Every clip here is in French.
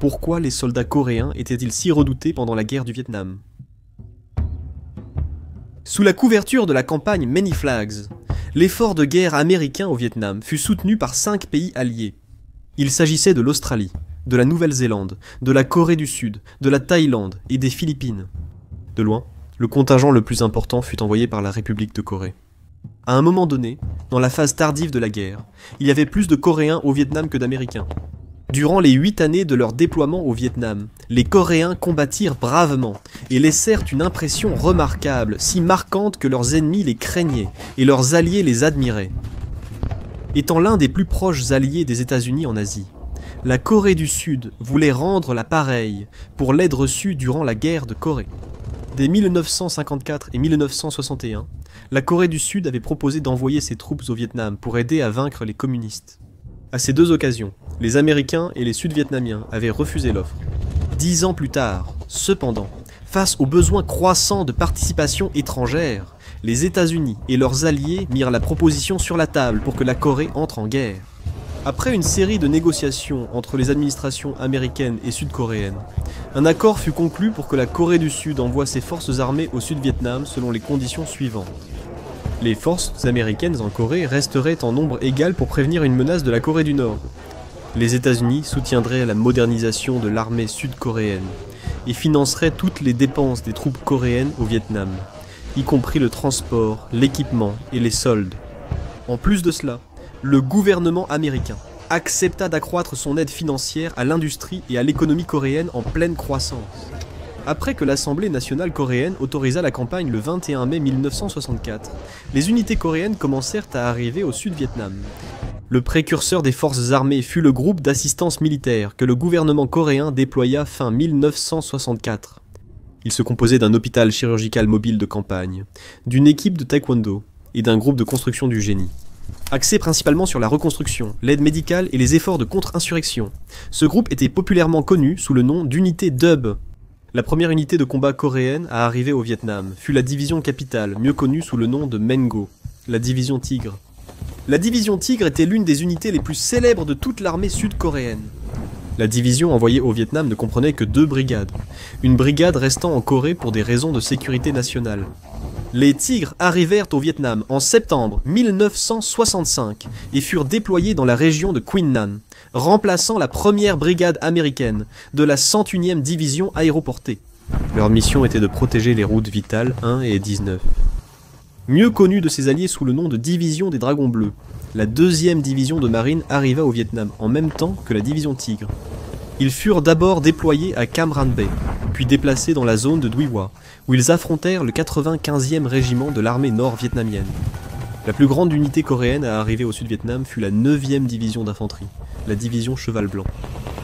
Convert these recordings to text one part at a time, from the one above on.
Pourquoi les soldats coréens étaient-ils si redoutés pendant la guerre du Vietnam? Sous la couverture de la campagne Many Flags, l'effort de guerre américain au Vietnam fut soutenu par 5 pays alliés. Il s'agissait de l'Australie, de la Nouvelle-Zélande, de la Corée du Sud, de la Thaïlande et des Philippines. De loin, le contingent le plus important fut envoyé par la République de Corée. À un moment donné, dans la phase tardive de la guerre, il y avait plus de Coréens au Vietnam que d'Américains. Durant les 8 années de leur déploiement au Vietnam, les Coréens combattirent bravement et laissèrent une impression remarquable, si marquante que leurs ennemis les craignaient et leurs alliés les admiraient. Étant l'un des plus proches alliés des États-Unis en Asie, la Corée du Sud voulait rendre la pareille pour l'aide reçue durant la guerre de Corée. Dès 1954 et 1961, la Corée du Sud avait proposé d'envoyer ses troupes au Vietnam pour aider à vaincre les communistes. À ces deux occasions, les Américains et les Sud-Vietnamiens avaient refusé l'offre. 10 ans plus tard, cependant, face aux besoins croissants de participation étrangère, les États-Unis et leurs alliés mirent la proposition sur la table pour que la Corée entre en guerre. Après une série de négociations entre les administrations américaines et sud-coréennes, un accord fut conclu pour que la Corée du Sud envoie ses forces armées au Sud-Vietnam selon les conditions suivantes. Les forces américaines en Corée resteraient en nombre égal pour prévenir une menace de la Corée du Nord. Les États-Unis soutiendraient la modernisation de l'armée sud-coréenne et financeraient toutes les dépenses des troupes coréennes au Vietnam, y compris le transport, l'équipement et les soldes. En plus de cela, le gouvernement américain accepta d'accroître son aide financière à l'industrie et à l'économie coréenne en pleine croissance. Après que l'Assemblée nationale coréenne autorisa la campagne le 21 mai 1964, les unités coréennes commencèrent à arriver au Sud-Vietnam. Le précurseur des forces armées fut le groupe d'assistance militaire que le gouvernement coréen déploya fin 1964. Il se composait d'un hôpital chirurgical mobile de campagne, d'une équipe de taekwondo et d'un groupe de construction du génie. Axé principalement sur la reconstruction, l'aide médicale et les efforts de contre-insurrection, ce groupe était populairement connu sous le nom d'unité DUB. La première unité de combat coréenne à arriver au Vietnam fut la division capitale, mieux connue sous le nom de Mengo, la division Tigre. La division Tigre était l'une des unités les plus célèbres de toute l'armée sud-coréenne. La division envoyée au Vietnam ne comprenait que 2 brigades, une brigade restant en Corée pour des raisons de sécurité nationale. Les Tigres arrivèrent au Vietnam en septembre 1965 et furent déployés dans la région de Quy Nhon, remplaçant la première brigade américaine de la 101e division aéroportée. Leur mission était de protéger les routes vitales 1 et 19. Mieux connue de ses alliés sous le nom de division des Dragons Bleus, la 2e division de marine arriva au Vietnam en même temps que la division Tigre. Ils furent d'abord déployés à Cam Ranh Bay, puis déplacés dans la zone de Duy Hoa, où ils affrontèrent le 95e régiment de l'armée nord-vietnamienne. La plus grande unité coréenne à arriver au Sud-Vietnam fut la 9e division d'infanterie, la division Cheval Blanc.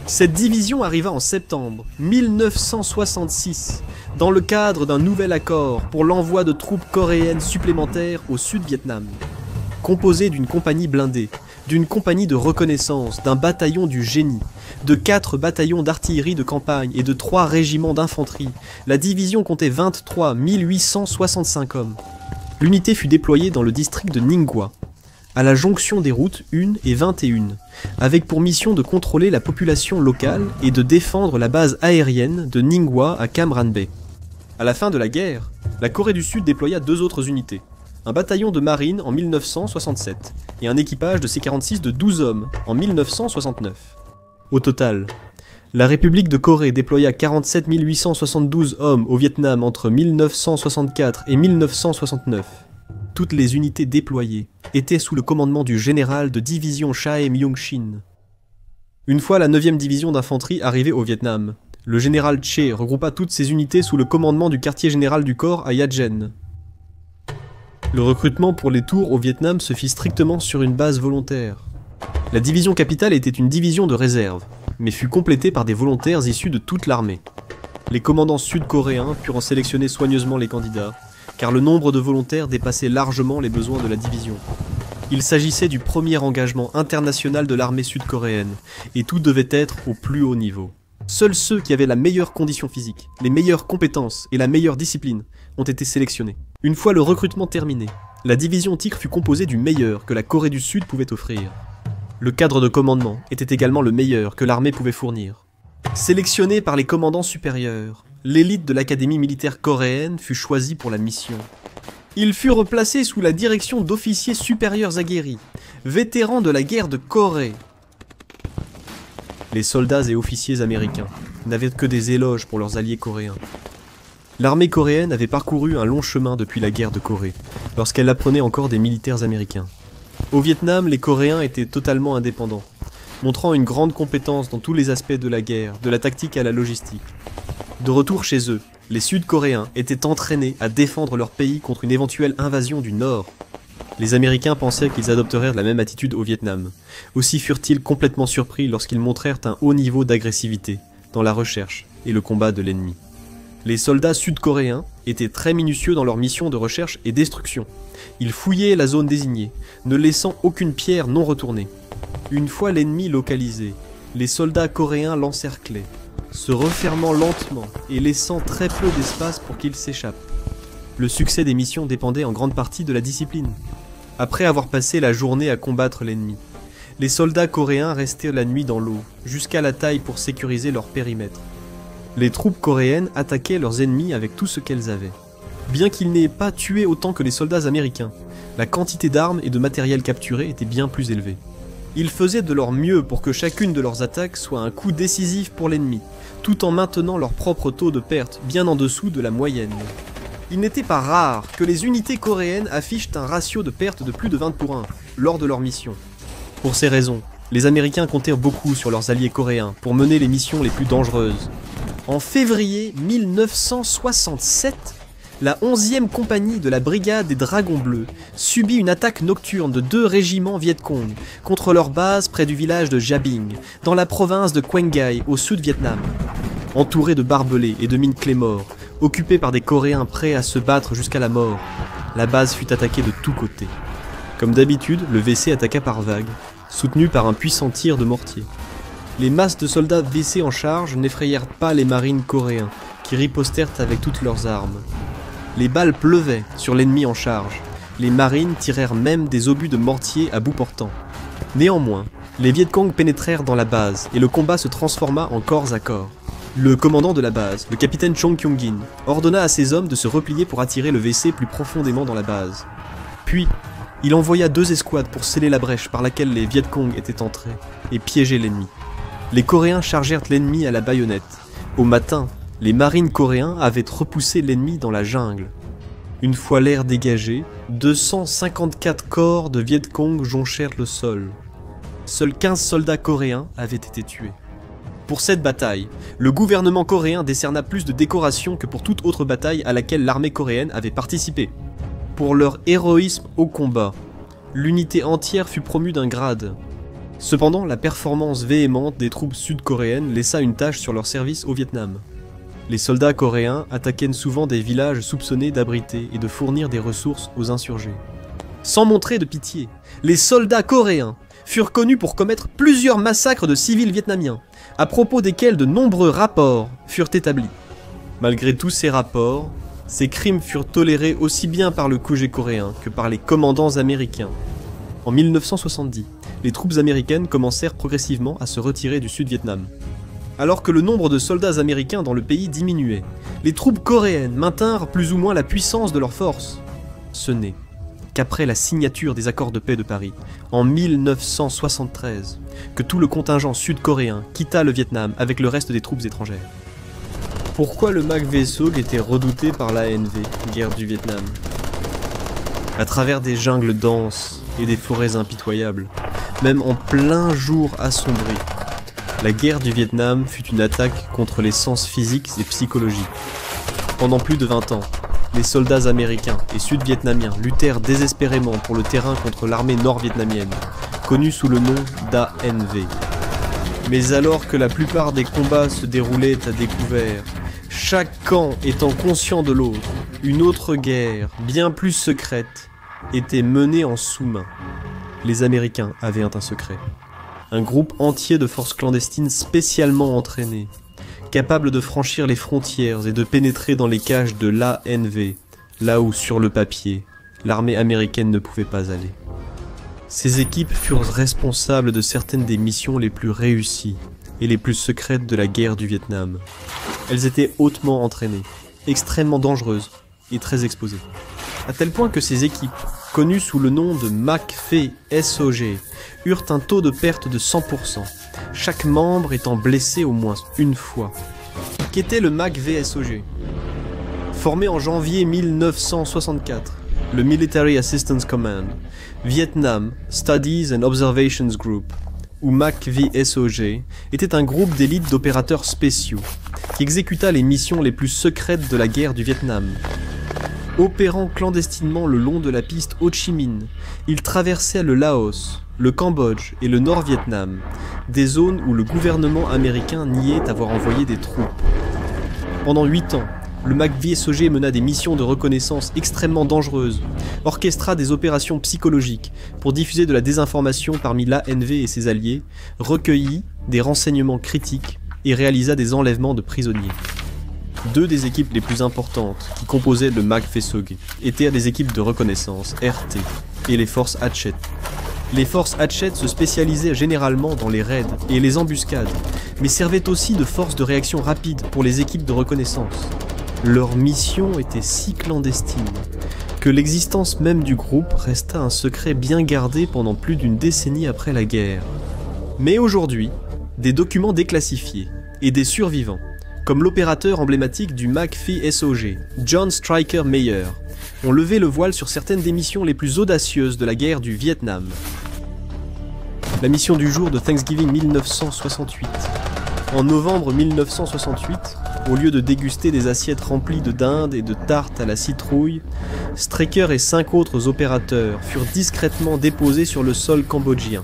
Cette division arriva en septembre 1966, dans le cadre d'un nouvel accord pour l'envoi de troupes coréennes supplémentaires au Sud-Vietnam. Composée d'une compagnie blindée, d'une compagnie de reconnaissance, d'un bataillon du génie, de 4 bataillons d'artillerie de campagne et de 3 régiments d'infanterie, la division comptait 23 865 hommes. L'unité fut déployée dans le district de Ninh Hoa, à la jonction des routes 1 et 21, avec pour mission de contrôler la population locale et de défendre la base aérienne de Ninh Hoa à Cam Ranh Bay. À la fin de la guerre, la Corée du Sud déploya 2 autres unités, un bataillon de marine en 1967 et un équipage de C-46 de 12 hommes en 1969. Au total, la République de Corée déploya 47 872 hommes au Vietnam entre 1964 et 1969. Toutes les unités déployées étaient sous le commandement du général de division Chae Myung-shin. Une fois la 9e division d'infanterie arrivée au Vietnam, le général Che regroupa toutes ses unités sous le commandement du quartier général du corps à Yagen. Le recrutement pour les tours au Vietnam se fit strictement sur une base volontaire. La division capitale était une division de réserve, mais fut complétée par des volontaires issus de toute l'armée. Les commandants sud-coréens purent en sélectionner soigneusement les candidats, car le nombre de volontaires dépassait largement les besoins de la division. Il s'agissait du premier engagement international de l'armée sud-coréenne, et tout devait être au plus haut niveau. Seuls ceux qui avaient la meilleure condition physique, les meilleures compétences et la meilleure discipline ont été sélectionnés. Une fois le recrutement terminé, la division Tigre fut composée du meilleur que la Corée du Sud pouvait offrir. Le cadre de commandement était également le meilleur que l'armée pouvait fournir. Sélectionné par les commandants supérieurs, l'élite de l'académie militaire coréenne fut choisie pour la mission. Ils furent placés sous la direction d'officiers supérieurs aguerris, vétérans de la guerre de Corée. Les soldats et officiers américains n'avaient que des éloges pour leurs alliés coréens. L'armée coréenne avait parcouru un long chemin depuis la guerre de Corée, lorsqu'elle apprenait encore des militaires américains. Au Vietnam, les Coréens étaient totalement indépendants, montrant une grande compétence dans tous les aspects de la guerre, de la tactique à la logistique. De retour chez eux, les Sud-Coréens étaient entraînés à défendre leur pays contre une éventuelle invasion du Nord. Les Américains pensaient qu'ils adopteraient la même attitude au Vietnam. Aussi furent-ils complètement surpris lorsqu'ils montrèrent un haut niveau d'agressivité dans la recherche et le combat de l'ennemi. Les soldats sud-coréens étaient très minutieux dans leur mission de recherche et destruction. Ils fouillaient la zone désignée, ne laissant aucune pierre non retournée. Une fois l'ennemi localisé, les soldats coréens l'encerclaient, se refermant lentement et laissant très peu d'espace pour qu'il s'échappe. Le succès des missions dépendait en grande partie de la discipline. Après avoir passé la journée à combattre l'ennemi, les soldats coréens restaient la nuit dans l'eau, jusqu'à la taille pour sécuriser leur périmètre. Les troupes coréennes attaquaient leurs ennemis avec tout ce qu'elles avaient. Bien qu'ils n'aient pas tué autant que les soldats américains, la quantité d'armes et de matériel capturé était bien plus élevée. Ils faisaient de leur mieux pour que chacune de leurs attaques soit un coup décisif pour l'ennemi, tout en maintenant leur propre taux de perte bien en dessous de la moyenne. Il n'était pas rare que les unités coréennes affichent un ratio de perte de plus de 20 pour 1 lors de leur mission. Pour ces raisons, les Américains comptèrent beaucoup sur leurs alliés coréens pour mener les missions les plus dangereuses. En février 1967, la 11e compagnie de la brigade des Dragons Bleus subit une attaque nocturne de 2 régiments Viet Cong contre leur base près du village de Ja Binh, dans la province de Quang Ngai, au sud Vietnam. Entourés de barbelés et de mines Claymore, occupés par des Coréens prêts à se battre jusqu'à la mort, la base fut attaquée de tous côtés. Comme d'habitude, le VC attaqua par vagues, soutenu par un puissant tir de mortier. Les masses de soldats VC en charge n'effrayèrent pas les marines coréens, qui ripostèrent avec toutes leurs armes. Les balles pleuvaient sur l'ennemi en charge. Les marines tirèrent même des obus de mortier à bout portant. Néanmoins, les Viet Cong pénétrèrent dans la base et le combat se transforma en corps à corps. Le commandant de la base, le capitaine Chong Kyung-gin, ordonna à ses hommes de se replier pour attirer le VC plus profondément dans la base. Puis, il envoya 2 escouades pour sceller la brèche par laquelle les Viet Cong étaient entrés et piéger l'ennemi. Les Coréens chargèrent l'ennemi à la baïonnette. Au matin, les marines coréens avaient repoussé l'ennemi dans la jungle. Une fois l'air dégagé, 254 corps de Viet Cong jonchèrent le sol. Seuls 15 soldats coréens avaient été tués. Pour cette bataille, le gouvernement coréen décerna plus de décorations que pour toute autre bataille à laquelle l'armée coréenne avait participé. Pour leur héroïsme au combat, l'unité entière fut promue d'un grade. Cependant, la performance véhémente des troupes sud-coréennes laissa une tache sur leur service au Vietnam. Les soldats coréens attaquaient souvent des villages soupçonnés d'abriter et de fournir des ressources aux insurgés. Sans montrer de pitié, les soldats coréens furent connus pour commettre plusieurs massacres de civils vietnamiens, à propos desquels de nombreux rapports furent établis. Malgré tous ces rapports, ces crimes furent tolérés aussi bien par le QG coréen que par les commandants américains. En 1970, les troupes américaines commencèrent progressivement à se retirer du Sud-Vietnam. Alors que le nombre de soldats américains dans le pays diminuait, les troupes coréennes maintinrent plus ou moins la puissance de leurs forces. Ce n'est qu'après la signature des accords de paix de Paris, en 1973, que tout le contingent sud-coréen quitta le Vietnam avec le reste des troupes étrangères. Pourquoi le Mac Vaisseau était redouté par l'ANV, guerre du Vietnam? À travers des jungles denses et des forêts impitoyables, même en plein jour assombri, la guerre du Vietnam fut une attaque contre les sens physiques et psychologiques. Pendant plus de 20 ans, les soldats américains et sud-vietnamiens luttèrent désespérément pour le terrain contre l'armée nord-vietnamienne, connue sous le nom d'ANV. Mais alors que la plupart des combats se déroulaient à découvert, chaque camp étant conscient de l'autre, une autre guerre, bien plus secrète, était menée en sous-main. Les Américains avaient un secret. Un groupe entier de forces clandestines spécialement entraînées, capables de franchir les frontières et de pénétrer dans les cages de l'ANV, là où, sur le papier, l'armée américaine ne pouvait pas aller. Ces équipes furent responsables de certaines des missions les plus réussies et les plus secrètes de la guerre du Vietnam. Elles étaient hautement entraînées, extrêmement dangereuses et très exposées. À tel point que ces équipes, connues sous le nom de MACV SOG, eurent un taux de perte de 100%, chaque membre étant blessé au moins une fois. Qu'était le MACV SOG? Formé en janvier 1964, le Military Assistance Command, Vietnam Studies and Observations Group, ou MACV SOG, était un groupe d'élite d'opérateurs spéciaux, qui exécuta les missions les plus secrètes de la guerre du Vietnam. Opérant clandestinement le long de la piste Ho Chi Minh, il traversait le Laos, le Cambodge et le Nord-Vietnam, des zones où le gouvernement américain niait avoir envoyé des troupes. Pendant 8 ans, le MACV SOG mena des missions de reconnaissance extrêmement dangereuses, orchestra des opérations psychologiques pour diffuser de la désinformation parmi l'ANV et ses alliés, recueillit des renseignements critiques et réalisa des enlèvements de prisonniers. 2 des équipes les plus importantes qui composaient le MACV SOG étaient des équipes de reconnaissance, RT, et les forces Hatchet. Les forces Hatchet se spécialisaient généralement dans les raids et les embuscades, mais servaient aussi de force de réaction rapide pour les équipes de reconnaissance. Leur mission était si clandestine que l'existence même du groupe resta un secret bien gardé pendant plus d'une décennie après la guerre. Mais aujourd'hui, des documents déclassifiés et des survivants, comme l'opérateur emblématique du MACV SOG, John Striker Meyer, ont levé le voile sur certaines des missions les plus audacieuses de la guerre du Vietnam. La mission du jour de Thanksgiving 1968. En novembre 1968, au lieu de déguster des assiettes remplies de dinde et de tartes à la citrouille, Striker et 5 autres opérateurs furent discrètement déposés sur le sol cambodgien,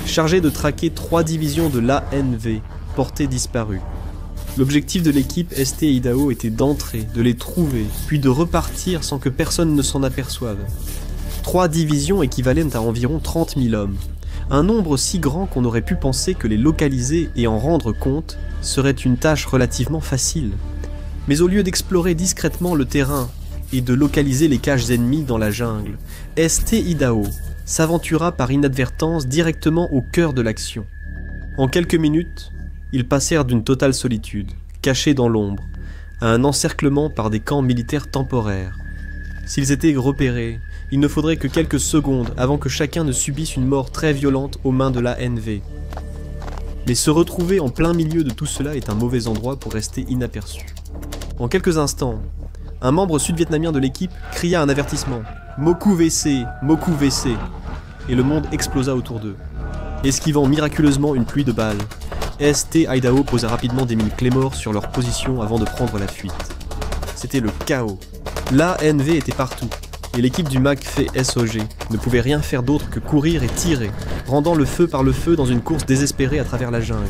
chargés de traquer 3 divisions de l'ANV, portées disparues. L'objectif de l'équipe ST Idaho était d'entrer, de les trouver, puis de repartir sans que personne ne s'en aperçoive. 3 divisions équivalaient à environ 30 000 hommes, un nombre si grand qu'on aurait pu penser que les localiser et en rendre compte serait une tâche relativement facile. Mais au lieu d'explorer discrètement le terrain et de localiser les caches ennemies dans la jungle, ST Idaho s'aventura par inadvertance directement au cœur de l'action. En quelques minutes, ils passèrent d'une totale solitude, cachés dans l'ombre, à un encerclement par des camps militaires temporaires. S'ils étaient repérés, il ne faudrait que quelques secondes avant que chacun ne subisse une mort très violente aux mains de l'ANV. Mais se retrouver en plein milieu de tout cela est un mauvais endroit pour rester inaperçu. En quelques instants, un membre sud-vietnamien de l'équipe cria un avertissement « Moku VC, Moku VC » et le monde explosa autour d'eux. Esquivant miraculeusement une pluie de balles, ST Idaho posa rapidement des mines Claymore sur leur position avant de prendre la fuite. C'était le chaos. L'ANV était partout, et l'équipe du MACV SOG ne pouvait rien faire d'autre que courir et tirer, rendant le feu par le feu dans une course désespérée à travers la jungle.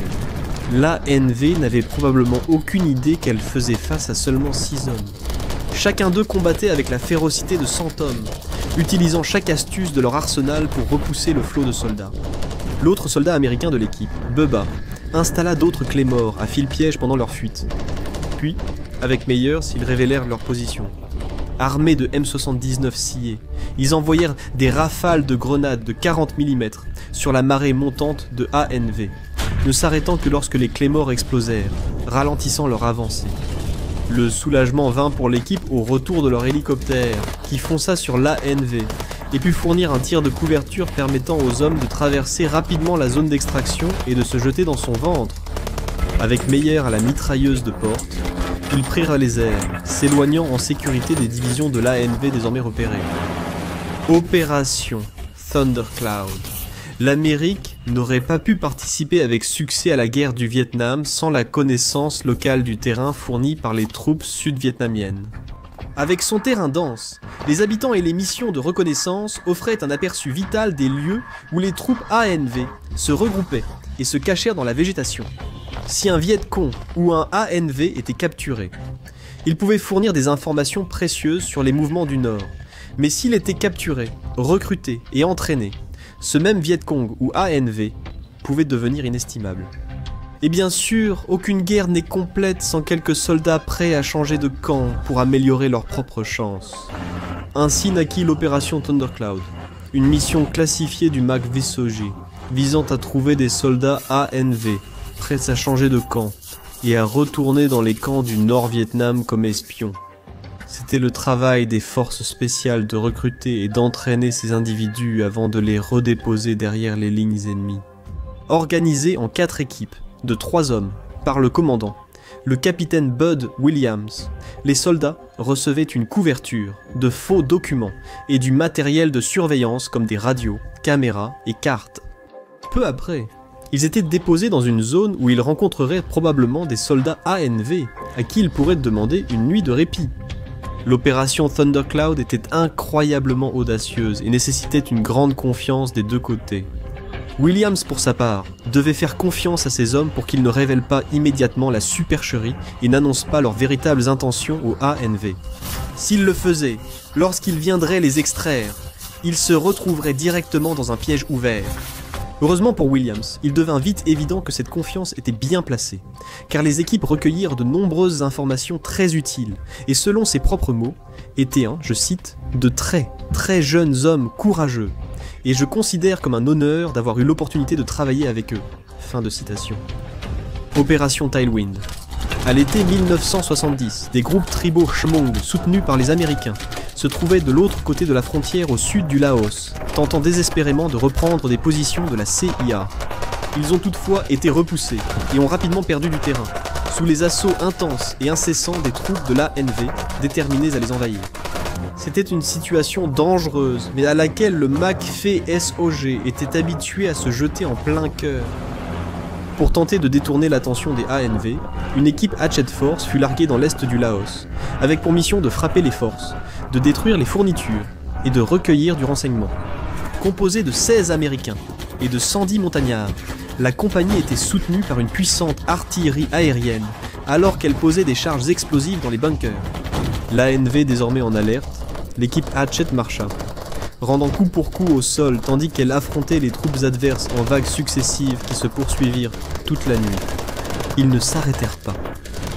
L'ANV n'avait probablement aucune idée qu'elle faisait face à seulement 6 hommes. Chacun d'eux combattait avec la férocité de 100 hommes, utilisant chaque astuce de leur arsenal pour repousser le flot de soldats. L'autre soldat américain de l'équipe, Bubba, installa d'autres Claymore à fil-piège pendant leur fuite. Puis, avec Meyers, ils révélèrent leur position. Armés de M79 sciés, ils envoyèrent des rafales de grenades de 40 mm sur la marée montante de ANV, ne s'arrêtant que lorsque les Claymore explosèrent, ralentissant leur avancée. Le soulagement vint pour l'équipe au retour de leur hélicoptère, qui fonça sur l'ANV, et put fournir un tir de couverture permettant aux hommes de traverser rapidement la zone d'extraction et de se jeter dans son ventre. Avec Meyer à la mitrailleuse de porte, ils prirent les airs, s'éloignant en sécurité des divisions de l'ANV désormais repérées. Opération Thundercloud. L'Amérique n'aurait pas pu participer avec succès à la guerre du Vietnam sans la connaissance locale du terrain fournie par les troupes sud-vietnamiennes. Avec son terrain dense, les habitants et les missions de reconnaissance offraient un aperçu vital des lieux où les troupes ANV se regroupaient et se cachèrent dans la végétation. Si un Viet Cong ou un ANV était capturé, il pouvait fournir des informations précieuses sur les mouvements du Nord. Mais s'il était capturé, recruté et entraîné, ce même Viet Cong ou ANV pouvait devenir inestimable. Et bien sûr, aucune guerre n'est complète sans quelques soldats prêts à changer de camp pour améliorer leurs propres chances. Ainsi naquit l'opération Thundercloud, une mission classifiée du MACV SOG, visant à trouver des soldats ANV, prêts à changer de camp et à retourner dans les camps du Nord-Vietnam comme espions. C'était le travail des forces spéciales de recruter et d'entraîner ces individus avant de les redéposer derrière les lignes ennemies. Organisés en 4 équipes, de 3 hommes, par le commandant, le capitaine Bud Williams, les soldats recevaient une couverture, de faux documents et du matériel de surveillance comme des radios, caméras et cartes. Peu après, ils étaient déposés dans une zone où ils rencontreraient probablement des soldats ANV à qui ils pourraient demander une nuit de répit. L'opération Thundercloud était incroyablement audacieuse et nécessitait une grande confiance des deux côtés. Williams, pour sa part, devait faire confiance à ses hommes pour qu'ils ne révèlent pas immédiatement la supercherie et n'annoncent pas leurs véritables intentions au ANV. S'ils le faisaient, lorsqu'ils viendraient les extraire, ils se retrouveraient directement dans un piège ouvert. Heureusement pour Williams, il devint vite évident que cette confiance était bien placée, car les équipes recueillirent de nombreuses informations très utiles, et selon ses propres mots, étaient je cite, de très jeunes hommes courageux, et je considère comme un honneur d'avoir eu l'opportunité de travailler avec eux. Fin de citation. Opération Tailwind. À l'été 1970, des groupes tribaux Hmong soutenus par les Américains se trouvaient de l'autre côté de la frontière au sud du Laos, tentant désespérément de reprendre des positions de la CIA. Ils ont toutefois été repoussés et ont rapidement perdu du terrain, sous les assauts intenses et incessants des troupes de l'ANV déterminées à les envahir. C'était une situation dangereuse, mais à laquelle le MACFE SOG était habitué à se jeter en plein cœur. Pour tenter de détourner l'attention des ANV, une équipe Hatchet Force fut larguée dans l'est du Laos, avec pour mission de frapper les forces, de détruire les fournitures et de recueillir du renseignement. Composée de 16 Américains et de 110 montagnards, la compagnie était soutenue par une puissante artillerie aérienne, alors qu'elle posait des charges explosives dans les bunkers. L'ANV désormais en alerte, l'équipe Hatchet marcha, rendant coup pour coup au sol tandis qu'elle affrontait les troupes adverses en vagues successives qui se poursuivirent toute la nuit. Ils ne s'arrêtèrent pas.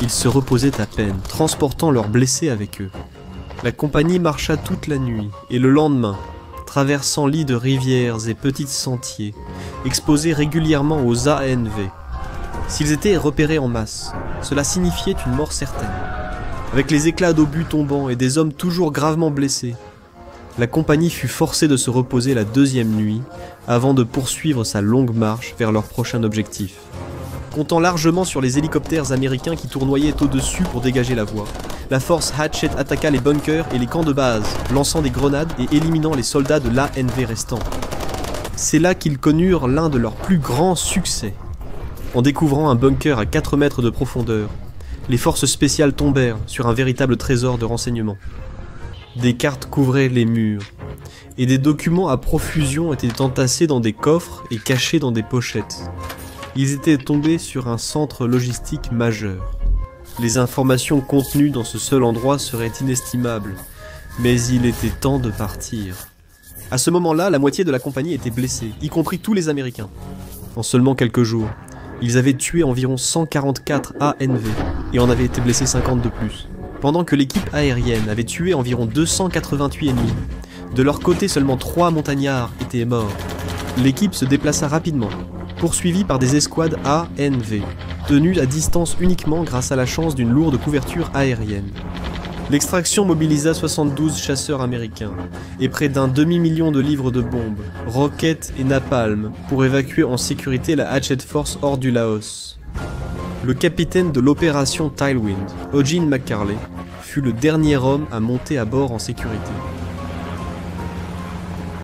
Ils se reposaient à peine, transportant leurs blessés avec eux. La compagnie marcha toute la nuit, et le lendemain, traversant lits de rivières et petits sentiers, exposés régulièrement aux ANV. S'ils étaient repérés en masse, cela signifiait une mort certaine. Avec les éclats d'obus tombant et des hommes toujours gravement blessés, la compagnie fut forcée de se reposer la deuxième nuit avant de poursuivre sa longue marche vers leur prochain objectif. Comptant largement sur les hélicoptères américains qui tournoyaient au-dessus pour dégager la voie, la force Hatchet attaqua les bunkers et les camps de base, lançant des grenades et éliminant les soldats de l'ANV restants. C'est là qu'ils connurent l'un de leurs plus grands succès. En découvrant un bunker à 4 mètres de profondeur, les forces spéciales tombèrent sur un véritable trésor de renseignements. Des cartes couvraient les murs, et des documents à profusion étaient entassés dans des coffres et cachés dans des pochettes. Ils étaient tombés sur un centre logistique majeur. Les informations contenues dans ce seul endroit seraient inestimables, mais il était temps de partir. À ce moment-là, la moitié de la compagnie était blessée, y compris tous les Américains. En seulement quelques jours, ils avaient tué environ 144 ANV et en avaient été blessés 50 de plus. Pendant que l'équipe aérienne avait tué environ 288 ennemis, de leur côté seulement 3 montagnards étaient morts. L'équipe se déplaça rapidement, poursuivie par des escouades ANV, tenues à distance uniquement grâce à la chance d'une lourde couverture aérienne. L'extraction mobilisa 72 chasseurs américains et près d'un demi-million de livres de bombes, roquettes et napalm pour évacuer en sécurité la Hatchet Force hors du Laos. Le capitaine de l'opération Tailwind, Eugene McCarley, fut le dernier homme à monter à bord en sécurité.